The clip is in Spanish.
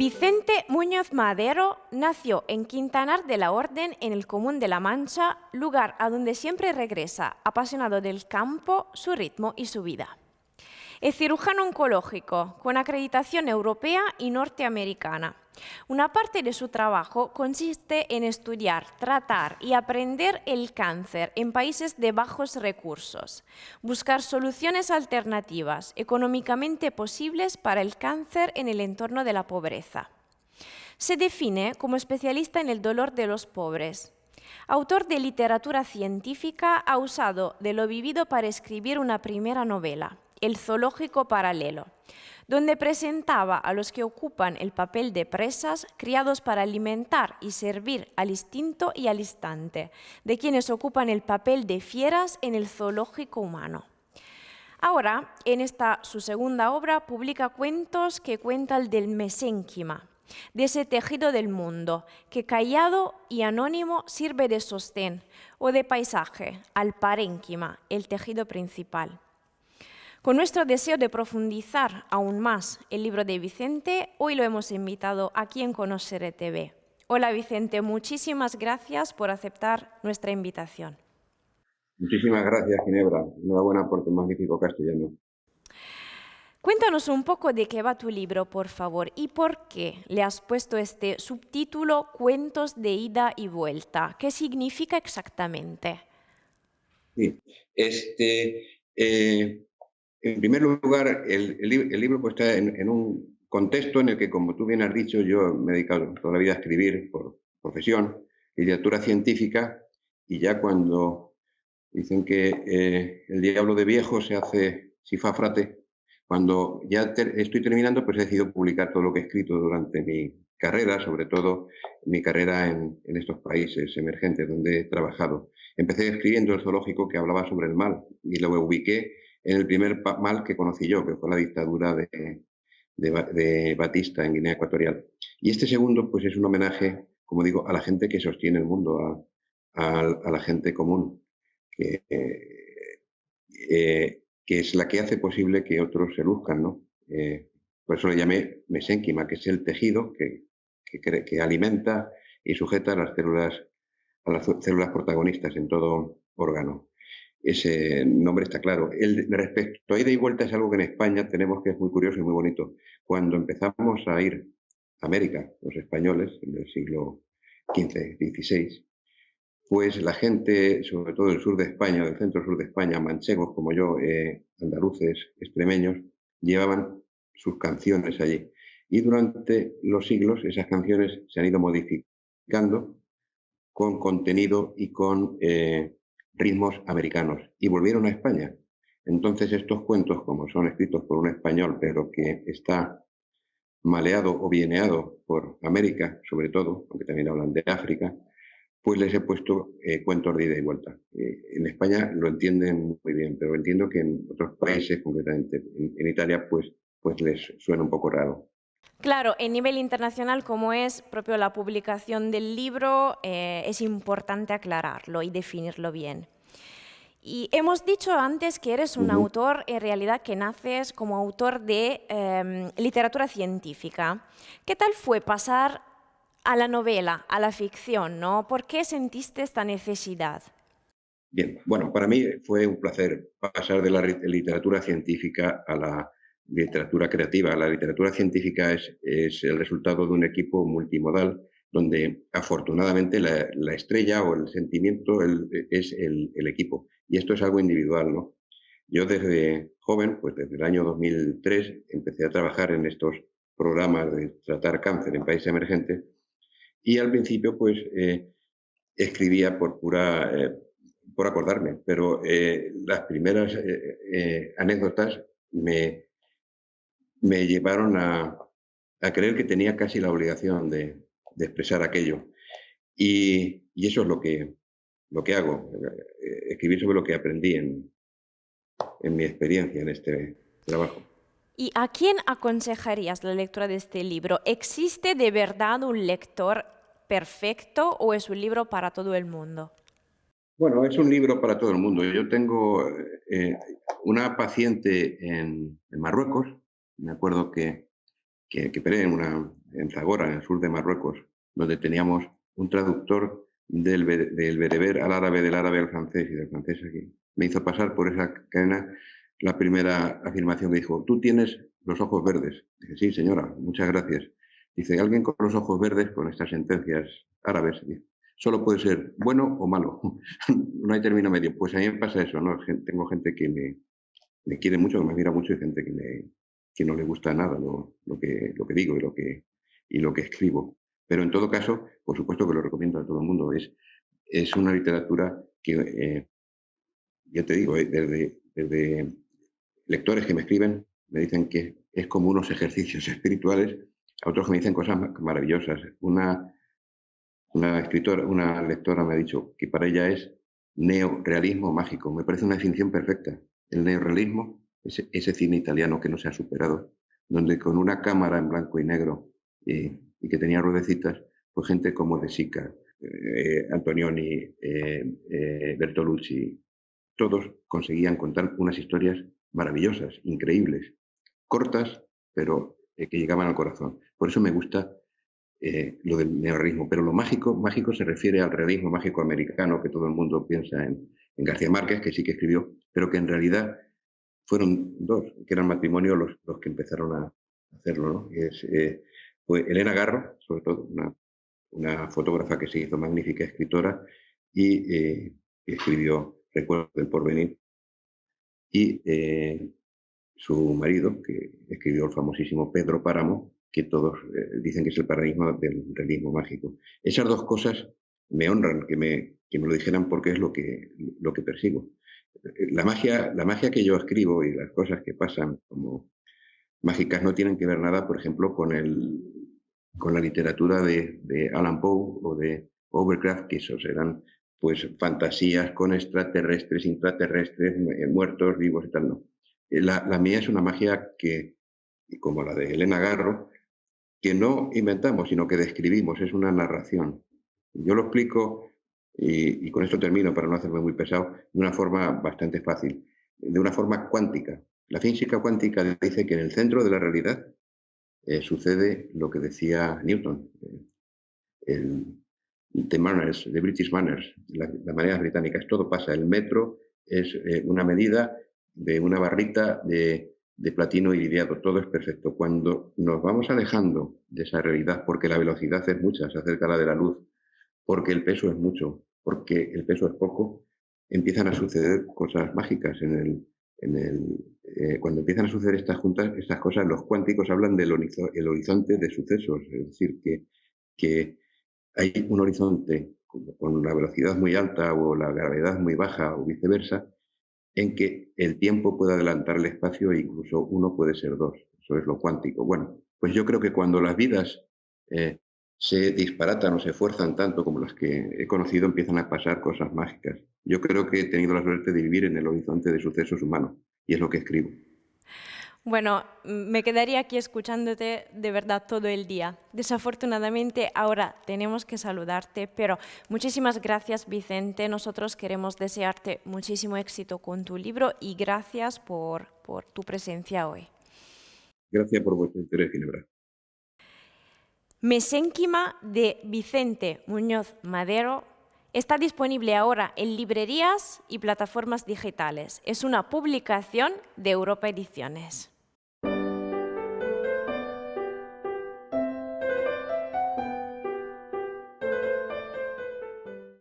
Vicente Muñoz Madero nació en Quintanar de la Orden, en el Común de la Mancha, lugar a donde siempre regresa, apasionado del campo, su ritmo y su vida. Es cirujano oncológico, con acreditación europea y norteamericana. Una parte de su trabajo consiste en estudiar, tratar y aprender el cáncer en países de bajos recursos, buscar soluciones alternativas económicamente posibles para el cáncer en el entorno de la pobreza. Se define como especialista en el dolor de los pobres. Autor de literatura científica, ha usado de lo vivido para escribir una primera novela, El zoológico paralelo, donde presentaba a los que ocupan el papel de presas criados para alimentar y servir al instinto y al instante, de quienes ocupan el papel de fieras en el zoológico humano. Ahora, en esta su segunda obra, publica cuentos que cuentan del mesénquima, de ese tejido del mundo, que callado y anónimo sirve de sostén, o de paisaje, al parénquima, el tejido principal. Con nuestro deseo de profundizar aún más el libro de Vicente, hoy lo hemos invitado aquí en Conoscere TV. Hola Vicente, muchísimas gracias por aceptar nuestra invitación. Muchísimas gracias, Ginebra. Enhorabuena por tu magnífico castellano. Cuéntanos un poco de qué va tu libro, por favor, y por qué le has puesto este subtítulo Cuentos de ida y vuelta. ¿Qué significa exactamente? Sí. En primer lugar, el libro pues, está en un contexto en el que, como tú bien has dicho, yo me he dedicado toda la vida a escribir por profesión, literatura científica, y ya cuando dicen que el diablo de viejo se hace sifafrate, cuando ya estoy terminando, pues he decidido publicar todo lo que he escrito durante mi carrera, sobre todo mi carrera en estos países emergentes donde he trabajado. Empecé escribiendo el zoológico que hablaba sobre el mal y lo ubiqué en el primer mal que conocí yo, que fue la dictadura de Batista en Guinea Ecuatorial. Y este segundo, pues es un homenaje, como digo, a la gente que sostiene el mundo, a la gente común, que es la que hace posible que otros se luzcan, ¿no? Por eso le llamé mesénquima, que es el tejido que alimenta y sujeta a las células protagonistas en todo órgano. Ese nombre está claro. Respecto a ida y vuelta es algo que en España tenemos, que es muy curioso y muy bonito. Cuando empezamos a ir a América, los españoles, en el siglo XV, XVI, pues la gente, sobre todo del sur de España, del centro-sur de España, manchegos como yo, andaluces, extremeños, llevaban sus canciones allí. Y durante los siglos esas canciones se han ido modificando con contenido y con ritmos americanos. Y volvieron a España. Entonces estos cuentos, como son escritos por un español, pero que está maleado o bieneado por América, sobre todo, aunque también hablan de África, pues les he puesto cuentos de ida y vuelta. En España lo entienden muy bien, pero entiendo que en otros países, concretamente en Italia, pues les suena un poco raro. Claro, en nivel internacional, como es propio la publicación del libro, es importante aclararlo y definirlo bien. Y hemos dicho antes que eres un autor, en realidad, que naces como autor de literatura científica. ¿Qué tal fue pasar a la novela, a la ficción, ¿no? ¿Por qué sentiste esta necesidad? Bien, bueno, para mí fue un placer pasar de la literatura científica a la literatura creativa. La literatura científica es el resultado de un equipo multimodal donde afortunadamente la estrella o el sentimiento es el equipo. Y esto es algo individual, ¿no? Yo desde joven, pues desde el año 2003, empecé a trabajar en estos programas de tratar cáncer en países emergentes y al principio pues escribía por acordarme, pero las primeras anécdotas me llevaron a creer que tenía casi la obligación de expresar aquello. Y eso es lo que hago, escribir sobre lo que aprendí en mi experiencia en este trabajo. ¿Y a quién aconsejarías la lectura de este libro? ¿Existe de verdad un lector perfecto o es un libro para todo el mundo? Bueno, es un libro para todo el mundo. Yo tengo una paciente en Marruecos, me acuerdo que operé en en Zagora, en el sur de Marruecos, donde teníamos un traductor del bereber al árabe, del árabe al francés y del francés aquí. Me hizo pasar por esa cadena la primera afirmación que dijo: tú tienes los ojos verdes. Dije: sí, señora, muchas gracias. Dice: alguien con los ojos verdes, con estas sentencias árabes, solo puede ser bueno o malo. No hay término medio. Pues a mí me pasa eso, ¿no? Tengo gente que me quiere mucho, que me admira mucho, y gente que no le gusta nada lo que digo y lo que escribo. Pero en todo caso, por supuesto que lo recomiendo a todo el mundo. Es una literatura que, ya te digo, desde lectores que me escriben, me dicen que es como unos ejercicios espirituales, a otros que me dicen cosas maravillosas. Una lectora me ha dicho que para ella es neorrealismo mágico. Me parece una definición perfecta. El neorrealismo es ese cine italiano que no se ha superado, donde con una cámara en blanco y negro y que tenía ruedecitas, pues gente como De Sica, Antonioni, Bertolucci, todos conseguían contar unas historias maravillosas, increíbles, cortas, pero que llegaban al corazón. Por eso me gusta lo del neorrealismo, pero lo mágico se refiere al realismo mágico americano, que todo el mundo piensa en García Márquez, que sí que escribió, pero que en realidad fueron dos, que eran matrimonio los que empezaron a hacerlo, ¿no? Fue Elena Garro, sobre todo, una fotógrafa que se hizo magnífica escritora y escribió Recuerdos del Porvenir, y su marido, que escribió el famosísimo Pedro Páramo, que todos dicen que es el paradigma del realismo mágico. Esas dos cosas me honran que me lo dijeran, porque es lo que persigo. La magia que yo escribo y las cosas que pasan como mágicas no tienen que ver nada, por ejemplo, con la literatura de Allan Poe o de Overcraft, que esos eran pues fantasías con extraterrestres, intraterrestres, muertos, vivos y tal, no. La mía es una magia que, como la de Elena Garro, que no inventamos, sino que describimos, es una narración. Yo lo explico, y con esto termino para no hacerme muy pesado, de una forma bastante fácil, de una forma cuántica. La física cuántica dice que en el centro de la realidad sucede lo que decía Newton, the manners, the British manners, las maneras británicas. Todo pasa. El metro es una medida de una barrita de platino iridiado. Todo es perfecto. Cuando nos vamos alejando de esa realidad, porque la velocidad es mucha, se acerca a la de la luz, porque el peso es mucho, porque el peso es poco, empiezan a suceder cosas mágicas cuando empiezan a suceder estas cosas. Los cuánticos hablan del horizonte de sucesos, es decir, que hay un horizonte con la velocidad muy alta o la gravedad muy baja o viceversa, en que el tiempo puede adelantar el espacio e incluso uno puede ser dos. Eso es lo cuántico. Bueno, pues yo creo que cuando las vidas se disparatan o se esfuerzan tanto como las que he conocido, empiezan a pasar cosas mágicas. Yo creo que he tenido la suerte de vivir en el horizonte de sucesos humanos, y es lo que escribo. Bueno, me quedaría aquí escuchándote de verdad todo el día. Desafortunadamente ahora tenemos que saludarte, pero muchísimas gracias, Vicente. Nosotros queremos desearte muchísimo éxito con tu libro y gracias por tu presencia hoy. Gracias por vuestro interés, Ginebra. Mesénquima de Vicente Muñoz Madero está disponible ahora en librerías y plataformas digitales. Es una publicación de Europa Ediciones.